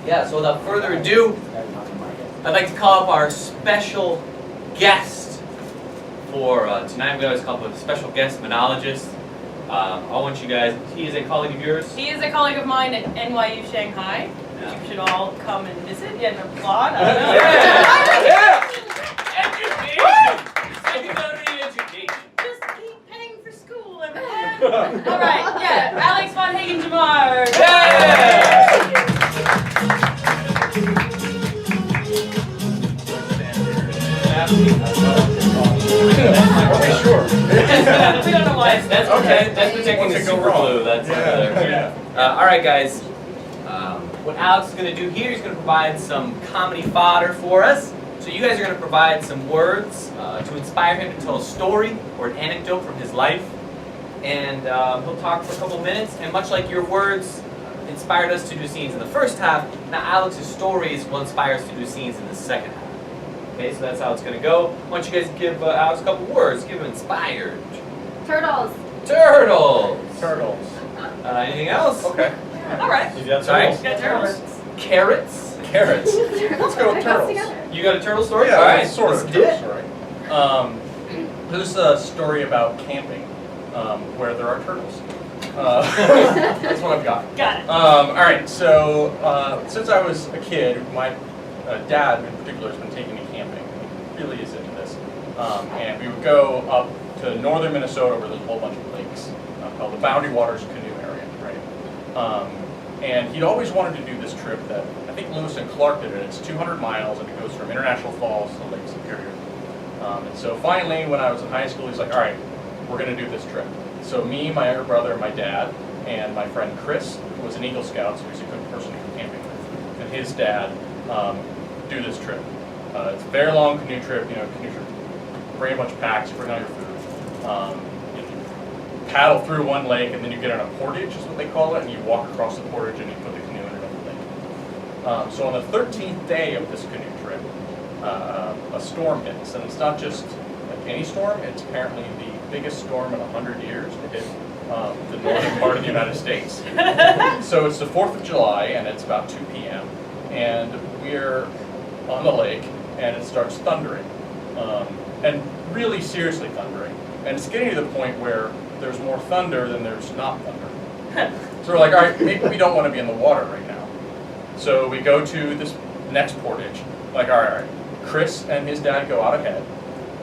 Yeah, so without further ado, I'd like to call up our special guest for tonight. We always call him a special guest monologist. I want you guys, he is a colleague of yours? He is a colleague of mine at NYU Shanghai. Yeah. You should all come and visit. Get an applaud. Yeah! Education! Secondary education. Just keep paying for school, everyone. All right, yeah, Alex von Hagen-Jamar. Sure. We don't know why. That's okay. That's protecting the super glue. That's all right, guys. What Alex is going to do here, he's going to provide some comedy fodder for us. So you guys are going to provide some words to inspire him to tell a story or an anecdote from his life. And he'll talk for a couple minutes. And much like your words inspired us to do scenes in the first half, now Alex's stories will inspire us to do scenes in the second half. Okay, so that's how it's going to go. Why don't you guys give Alex a couple words? Give him inspired. Turtles. Turtles. Turtles. Anything else? Okay. All right. You got Sorry? turtles? Got turtles. Carrots. Carrots. Let's go with turtles. You got a turtle story? Yeah, All right, sort of let's a do turtle it. story. There's a story about camping where there are turtles. That's what I've got. Got it. All right, so since I was a kid, my dad in particular has been taking me camping. He really is into this. And we would go up to northern Minnesota where there's a whole bunch of lakes called the Boundary Waters Canoe Area, right? And he'd always wanted to do this trip that I think Lewis and Clark did it. It's 200 miles and it goes from International Falls to Lake Superior. And so finally, when I was in high school, he's like, all right, we're going to do this trip. So me, my younger brother, my dad, and my friend Chris, who was an Eagle Scout, so he's a good person to go camping with, and his dad do this trip. It's a very long canoe trip, canoe trip very much packed, you bring all your food. You paddle through one lake and then you get on a portage, is what they call it, and you walk across the portage and you put the canoe in another lake. So on the 13th day of this canoe trip, a storm hits, and it's not just like any storm, it's apparently the biggest storm in 100 years to hit the northern part of the United States. So it's the 4th of July and it's about 2 p.m. and we're on the lake and it starts thundering, and really seriously thundering. And it's getting to the point where there's more thunder than there's not thunder. So we're like, all right, maybe we don't want to be in the water right now. So we go to this next portage, like, all right, Chris and his dad go out ahead,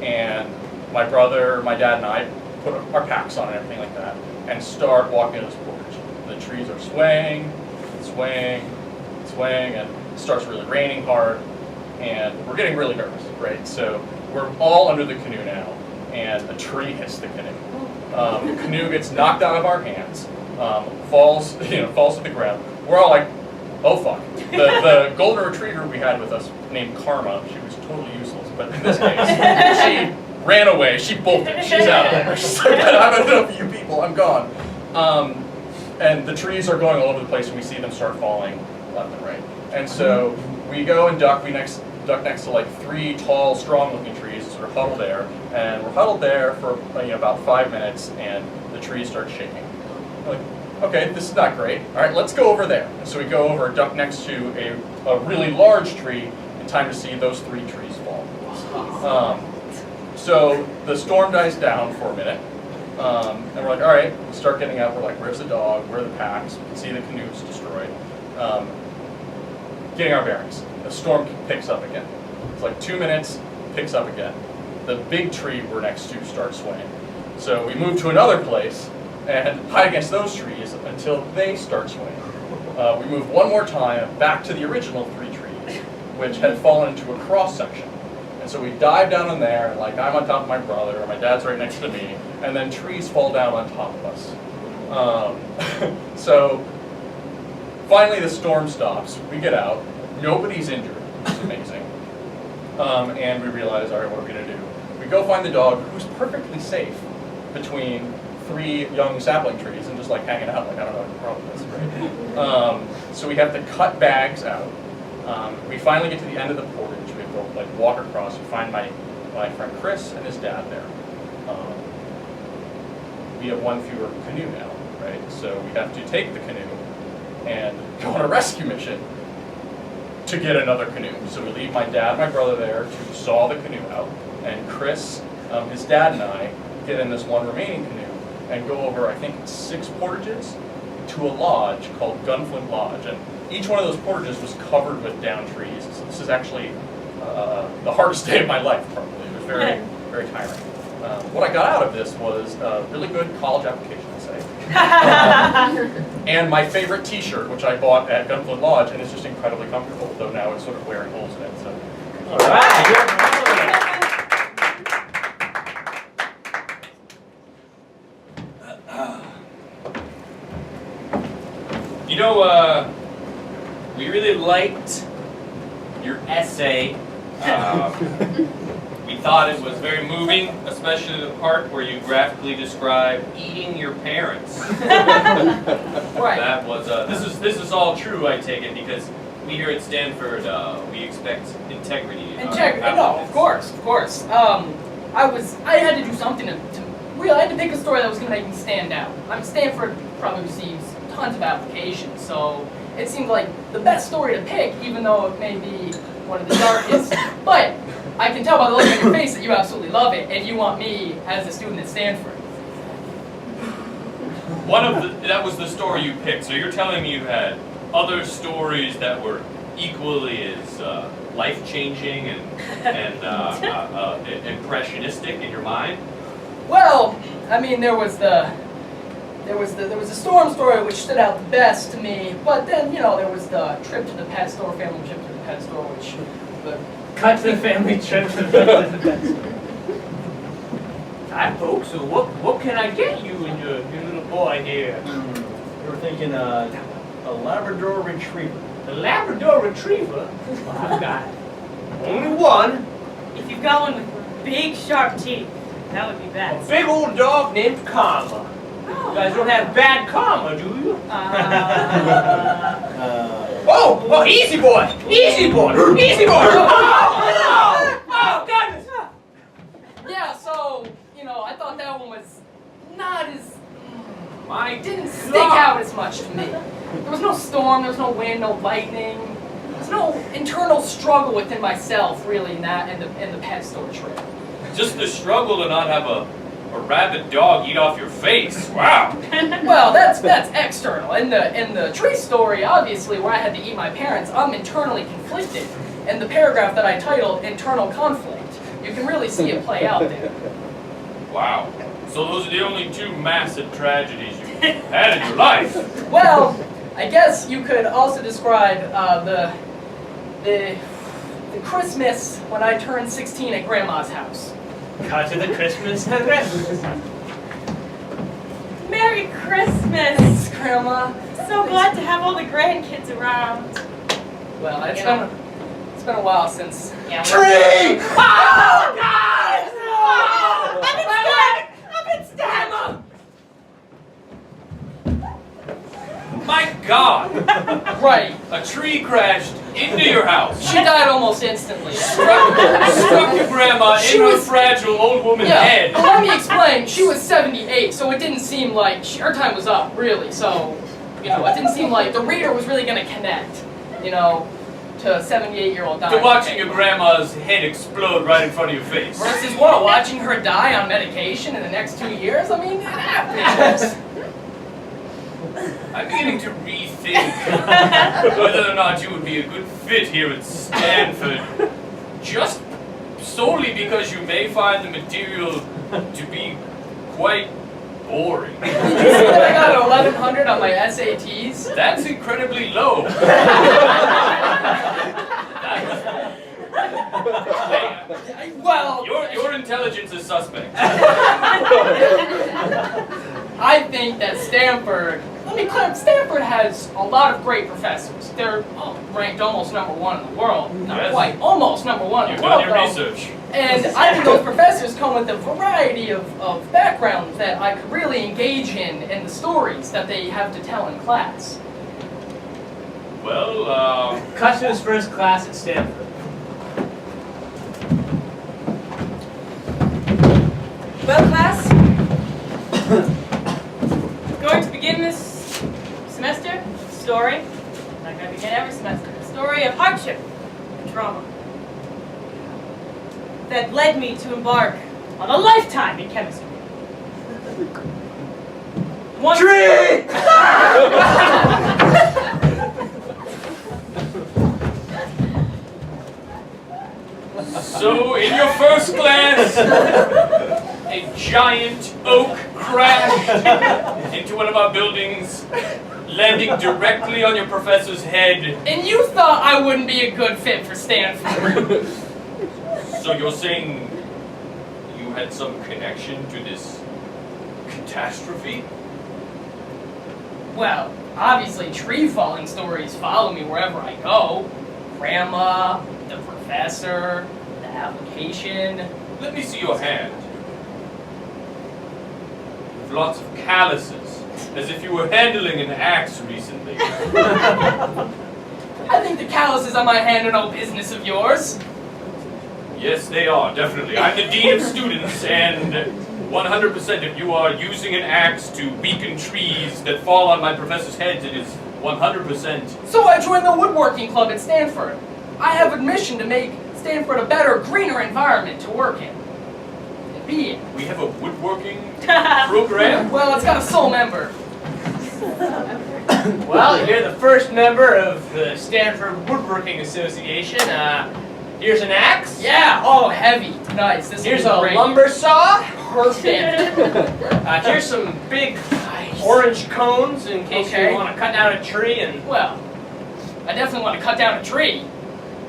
and my brother, my dad, and I put our packs on and everything like that, and start walking to this portage. The trees are swaying, swaying, swaying, and it starts really raining hard, and we're getting really nervous, right? So we're all under the canoe now, and a tree hits the canoe. The canoe gets knocked out of our hands, falls to the ground. We're all like, oh fuck. The golden retriever we had with us, named Karma, she was totally useless, but in this case, she ran away, she bolted, she's out of there. She's like, I don't know you people, I'm gone. And the trees are going all over the place and we see them start falling left and right. And so we go and duck next to like 3 tall, strong-looking trees, sort of huddled there, and we're huddled there for about 5 minutes, and the trees start shaking. We're like, okay, this is not great. All right, let's go over there. And so we go over, duck next to a really large tree, in time to see those 3 trees fall. So the storm dies down for a minute, and we're like, all right, we start getting up. We're like, where's the dog? Where are the packs? We can see the canoe's destroyed. Getting our bearings. The storm picks up again. It's like 2 minutes, picks up again. The big tree we're next to starts swaying. So we move to another place and hide against those trees until they start swaying. We move one more time back to the original 3 trees, which had fallen into a cross section. And so we dive down in there, and like I'm on top of my brother, or my dad's right next to me, and then trees fall down on top of us. So finally the storm stops, we get out, nobody's injured, which is amazing. And we realize, all right, what are we gonna do? We go find the dog, who's perfectly safe between 3 young sapling trees and just like hanging out, like I don't know what the problem is, right? So we have to cut bags out. We finally get to the end of the portage. We have to like walk across. We find my friend Chris and his dad there. We have one fewer canoe now, right? So we have to take the canoe and go on a rescue mission to get another canoe. So we leave my dad and my brother there to saw the canoe out, and Chris, his dad and I, get in this one remaining canoe and go over, I think, 6 portages to a lodge called Gunflint Lodge. And each one of those portages was covered with down trees. So this is actually the hardest day of my life, probably. It was very, very tiring. What I got out of this was a really good college application essay. And my favorite t-shirt, which I bought at Gunflint Lodge, and it's just incredibly comfortable, though now it's sort of wearing holes in it. So. All right. You know, we really liked your essay. We thought it was very moving, especially the part where you graphically describe eating your parents. Right. That was this is all true, I take it, because we here at Stanford we expect integrity. No, of course. I had to do something to really. I had to pick a story that was going to make me stand out. Stanford probably receives tons of applications, so it seemed like the best story to pick, even though it may be one of the darkest. But I can tell by the look on your face that you absolutely love it, and you want me as a student at Stanford. That was the story you picked. So you're telling me you had other stories that were equally as life-changing and impressionistic in your mind? Well, I mean, there was a storm story which stood out the best to me, but then, you know, there was the trip to the pet store, family trip to the pet store, which Cut to the family trip to the pet store. Hi folks, so what can I get you and your little boy here? We were thinking a Labrador Retriever. The Labrador Retriever? Well, I've got only one. if you've got one with big, sharp teeth, that would be A best. big old dog named Karma. You guys don't have bad karma, do you? Oh, easy boy! Easy boy! Easy boy! Oh, goodness! Yeah, so, you know, I thought that one was not as... My didn't stick out as much to me. There was no storm, there was no wind, no lightning. There was no internal struggle within myself, really, in that in the pet store trip. Just the struggle to not have a rabid dog eat off your face. Wow. Well, that's external. In the tree story, obviously, where I had to eat my parents, I'm internally conflicted. In the paragraph that I titled "Internal Conflict," you can really see it play out there. Wow. So those are the only 2 massive tragedies you had in your life. Well, I guess you could also describe the Christmas when I turned 16 at Grandma's house. Cut to the Christmas address. Merry Christmas, Grandma. So glad to have all the grandkids around. Well, it's been a while since. Yeah. Tree! Oh, guys! Oh, I've been stabbed! My God! Right. A tree crashed into your house. She died almost instantly. Struck your grandma She in her was- fragile old woman's Yeah. head. Well, let me explain. She was 78, so it didn't seem like her time was up, really. So, you know, it didn't seem like the reader was really going to connect, you know, to a 78-year-old dying. To watching your grandma's head explode right in front of your face. Versus what? Watching her die on medication in the next 2 years? I mean, that happens. I'm beginning to rethink whether or not you would be a good fit here at Stanford. Just solely because you may find the material to be quite boring. Did you see that I got an 1100 on my SATs? That's incredibly low. Well, Your intelligence is suspect. I think that Stanford, let me clarify, Stanford has a lot of great professors. They're ranked almost #1 in the world. Not Yes. quite, almost #1 in You've the world. done your though. research. And I think those professors come with a variety of backgrounds that I could really engage in the stories that they have to tell in class. Well, Cut to his first class at Stanford. Well, class, going to begin this semester story. I'm not going to begin every semester with a story of hardship and trauma that led me to embark on a lifetime in chemistry. One Tree! So, in your first class, a giant oak crashed into one of our buildings, landing directly on your professor's head. And you thought I wouldn't be a good fit for Stanford. So you're saying you had some connection to this catastrophe? Well, obviously tree falling stories follow me wherever I go. Grandma, the professor, the application. Let me see your hand. With lots of calluses, as if you were handling an axe recently. I think the calluses on my hand are no business of yours. Yes, they are, definitely. I'm the dean of students, and 100% if you are using an axe to weaken trees that fall on my professor's heads, it is 100%. So I joined the woodworking club at Stanford. I have a mission to make Stanford a better, greener environment to work in. And be in. We have a woodworking program? Well, it's got a sole member. Well, you're the first member of the Stanford Woodworking Association. Here's an axe. Yeah, oh, heavy. Nice. This Here's will be a great. lumber saw. Perfect. Here's some big orange cones in case Okay. you want to cut down a tree. And Well, I definitely want to cut down a tree.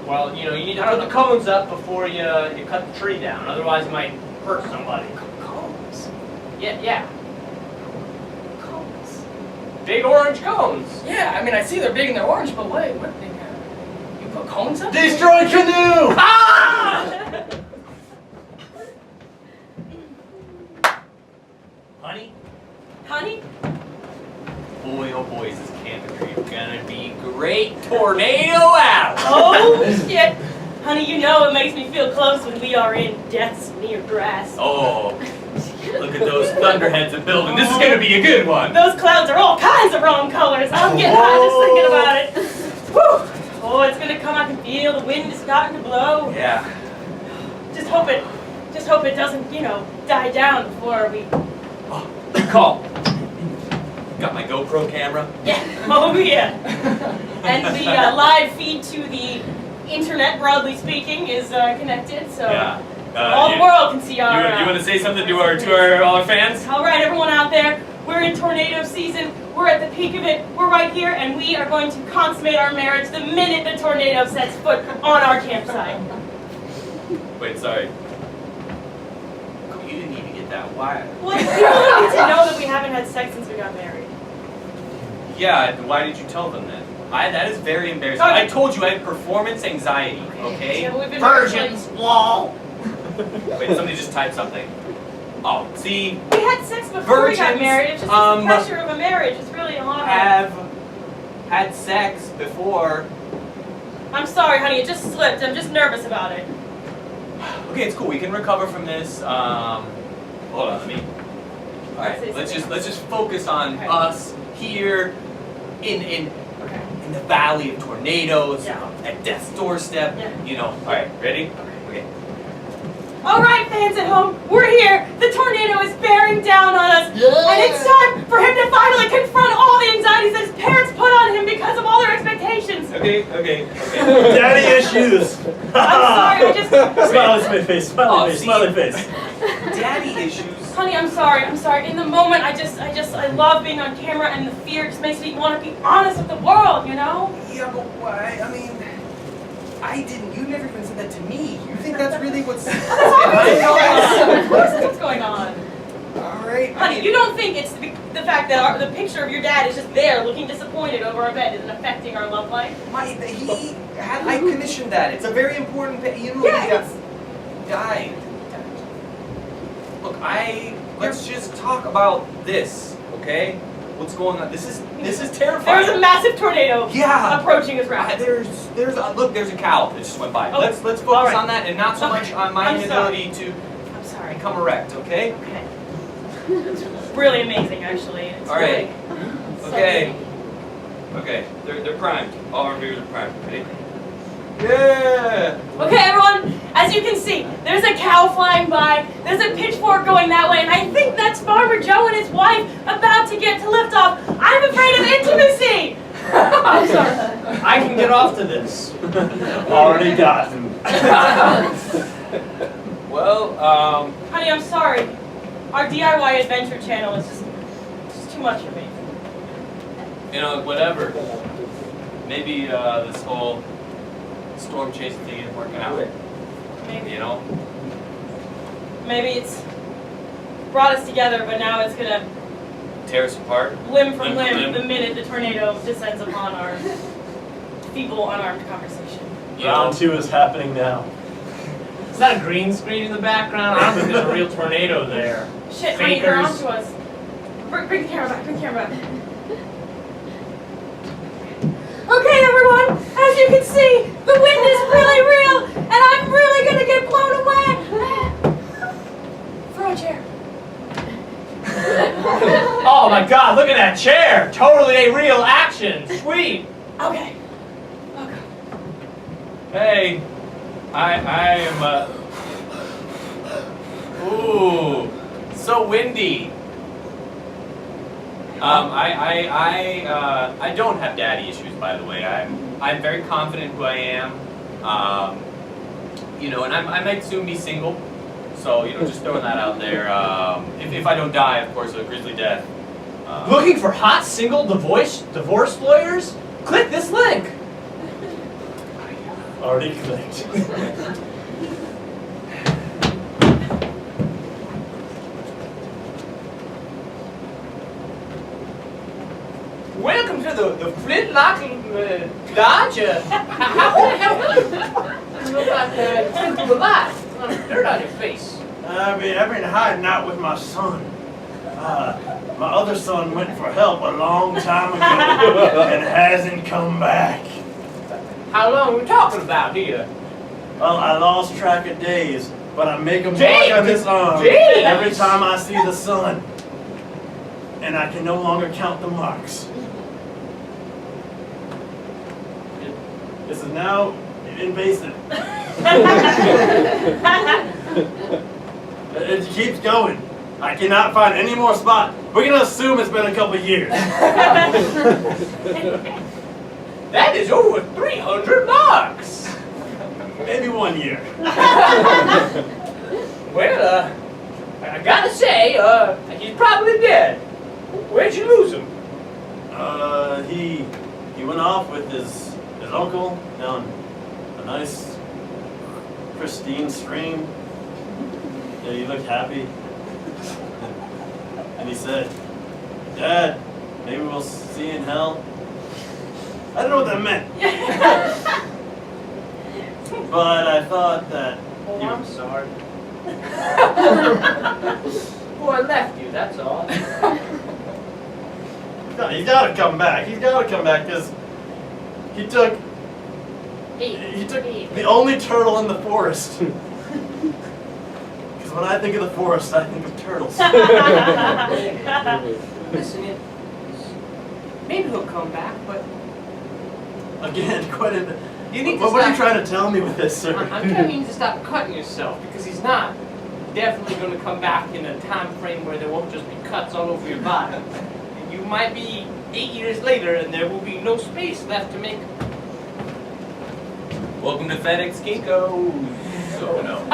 well, you know, you need to put the cones up before you cut the tree down. Otherwise, it might hurt somebody. Cones. Yeah. Cones. Big orange cones. Yeah, I mean, I see they're big and they're orange, but wait, what? You put cones up? Destroy canoe! Ah! Honey? Honey? Boy, oh boy, is this camping trip gonna be great. Tornado out! Oh shit! Honey, you know it makes me feel close when we are in death's near grass. Oh, look at those thunderheads of building. This is gonna be a good one. Those clouds are all kinds of wrong colors. I'm getting hot just thinking about it. Whew. Oh, it's gonna come. I can feel the wind is starting to blow. Yeah. Just hope it doesn't, die down before we. Good call. Got my GoPro camera. Yeah. Oh yeah. And the live feed to the internet, broadly speaking, is connected, so Yeah. all the world can see our. You want to say something to all our fans? All right, everyone out there, we're in tornado season. We're at the peak of it. We're right here, and we are going to consummate our marriage the minute the tornado sets foot on our campsite. Wait, sorry. You didn't even get that wire. Well, people need to know that we haven't had sex since we got married. Yeah, why did you tell them that? That is very embarrassing. Okay. I told you I have performance anxiety, okay? Yeah, but we've been Virgins, lol. Wait, somebody just typed something. Oh, see, We had sex before we got Virgins, married. It's just the pressure of a marriage. It's really a lot. have had sex before. I'm sorry, honey. It just slipped. I'm just nervous about it. Okay, it's cool. We can recover from this. Hold on, let me. All right, let's just focus on Okay. us here in Okay. the valley of tornadoes, Yeah. at death's doorstep. Yeah. You know. All right, ready? Okay. All right, fans at home, we're here. The tornado is bearing down on us, and it's time for him to finally confront all the anxieties that his parents put on him because of all their expectations. Okay. Daddy issues! I'm sorry, I just. Smiley face, smiley Oh, face, see? smiley face. Daddy issues. Honey, I'm sorry. In the moment, I love being on camera, and the fear just makes me want to be honest with the world, you know? Yeah, but why? I mean, I didn't. You never even said that to me. You think that's really what's That's going on. Of course that's what's going on. All right. Honey, you don't think it's the fact that the picture of your dad is just there looking disappointed over our bed isn't affecting our love life? I commissioned that. It's a very important. You know, Yeah, he it's- died. Look, let's just talk about this, okay? What's going on? This is terrifying. There's a massive tornado Yeah. approaching us rapidly. There's a cow that just went by. Oh, Let's focus all right. on that and not so Okay. much on my I'm inability to I'm sorry. become erect, okay? Okay. It's really amazing, actually. It's All right. really so Okay. amazing. Okay, they're primed. All our viewers are primed. Ready? Yeah! Okay, everyone, as you can see, there's a cow flying by, there's a pitchfork going that way, and I think that's Farmer Joe and his wife about to get to liftoff. I'm afraid of intimacy! I'm sorry. I can get off to this. Already gotten. Well, Honey, I'm sorry. Our DIY adventure channel is just too much for me. you know, whatever. Maybe this whole storm chasing thing isn't working out. Maybe. You know? Maybe it's brought us together, but now it's gonna Tear us apart. limb from Limb from limb limb. the minute the tornado descends upon our feeble, unarmed conversation. You know? Round 2 is happening now. Is that a green screen in the background? I don't think there's a real tornado there. Shit, honey, they're Fakers. onto us. Bring the camera back, bring the camera back. Okay, everyone, as you can see, the wind is really real, and I'm really gonna get blown away. Throw a chair. Oh my god, look at that chair! Totally a real action! Sweet! Okay. Hey, I am, ooh, so windy. I don't have daddy issues, by the way. I'm very confident who I am. You know, and I might soon be single. So, you know, just throwing that out there. If I don't die, of course, a grisly death. Looking for hot single divorce lawyers? Click this link! Already clicked. Welcome to the Flintlock Dodger. How can I help you? You look like you've been through a lot. A lot of dirt on your face. I've been hiding out with my son. My other son went for help a long time ago and hasn't come back. How long are we talking about here? Well, I lost track of days, but I make a mark Days? on his arm Days? every time I see the sun. And I can no longer count the marks. This is now invasive. It keeps going. I cannot find any more spot. We're gonna assume it's been a couple years. That is over 300 marks. Maybe 1 year. Well, I gotta say, he's probably dead. Where'd you lose him? He went off with his uncle down a nice pristine stream. Yeah, he looked happy. And he said, "Dad, maybe we'll see you in hell." I don't know what that meant. But I thought that Oh, I'm sorry. Boy, I left you, that's all. he's got to come back. He's got to come back because he took the only turtle in the forest. Because when I think of the forest, I think of turtles. Listen, maybe he'll come back, but Again, quite a bit. you need to What are you stop. trying to tell me with this, sir? I'm telling you to stop cutting yourself because he's not definitely going to come back in a time frame where there won't just be cuts all over your body. And you might be 8 years later and there will be no space left to make. Welcome to FedEx Kinko. So no.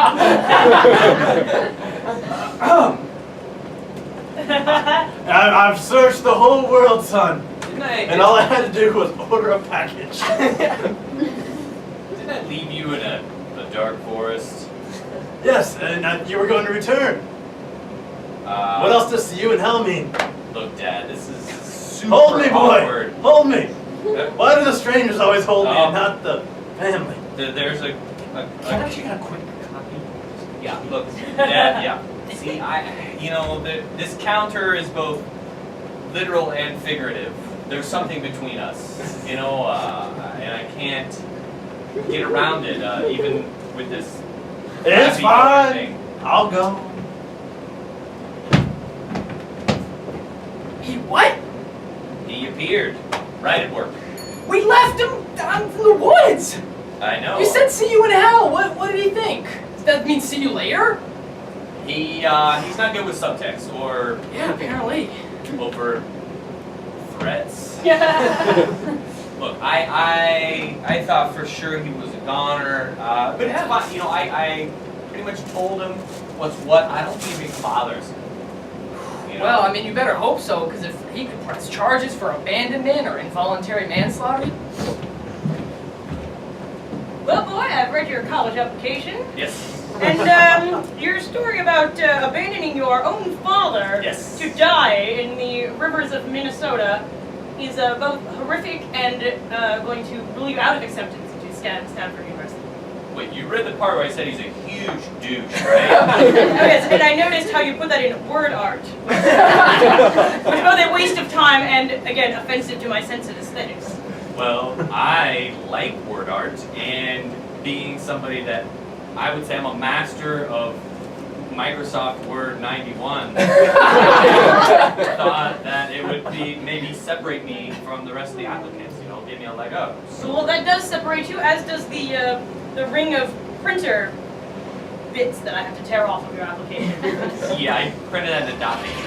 I've searched the whole world, son. Didn't I, And all I had to do was order a package. didn't I leave you in a dark forest? Yes, and you were going to return. What else does see you in hell mean? Look, Dad, this is super Hold me, boy. awkward. Hold me. Why do the strangers always hold me Oh. and not the family? There's a Can't you get a quick copy? yeah. Look, Dad. Yeah. See, this counter is both literal and figurative. There's something between us, and I can't get around it, even with this. It's happy fine. thing. I'll go. He what? He appeared. right at work. We left him down in the woods. I know. You said see you in hell. What did he think? Does that mean see you later? He's not good with subtext or Yeah, apparently. over threats. Yeah. Look, I thought for sure he was a goner, but it's Yeah. fine. You know, I pretty much told him what's what. I don't think it bothers him. You know? Well, I mean, you better hope so, because if he could press charges for abandonment or involuntary manslaughter. Well, boy, I've read your college application. Yes. And your story about abandoning your own father Yes. to die in the rivers of Minnesota is both horrific and going to rule you out of acceptance into Stanford University. Wait, you read the part where I said he's a huge douche, right? Oh, yes, and I noticed how you put that in word art, which is both a waste of time and, again, offensive to my sense of aesthetics. Well, I like word art, and being somebody that I would say I'm a master of Microsoft Word 91, thought that it would be maybe separate me from the rest of the applicants, you know, give me a leg up. Well, that does separate you, as does the ring of printer bits that I have to tear off of your application. Yeah, I printed that in a dot matrix.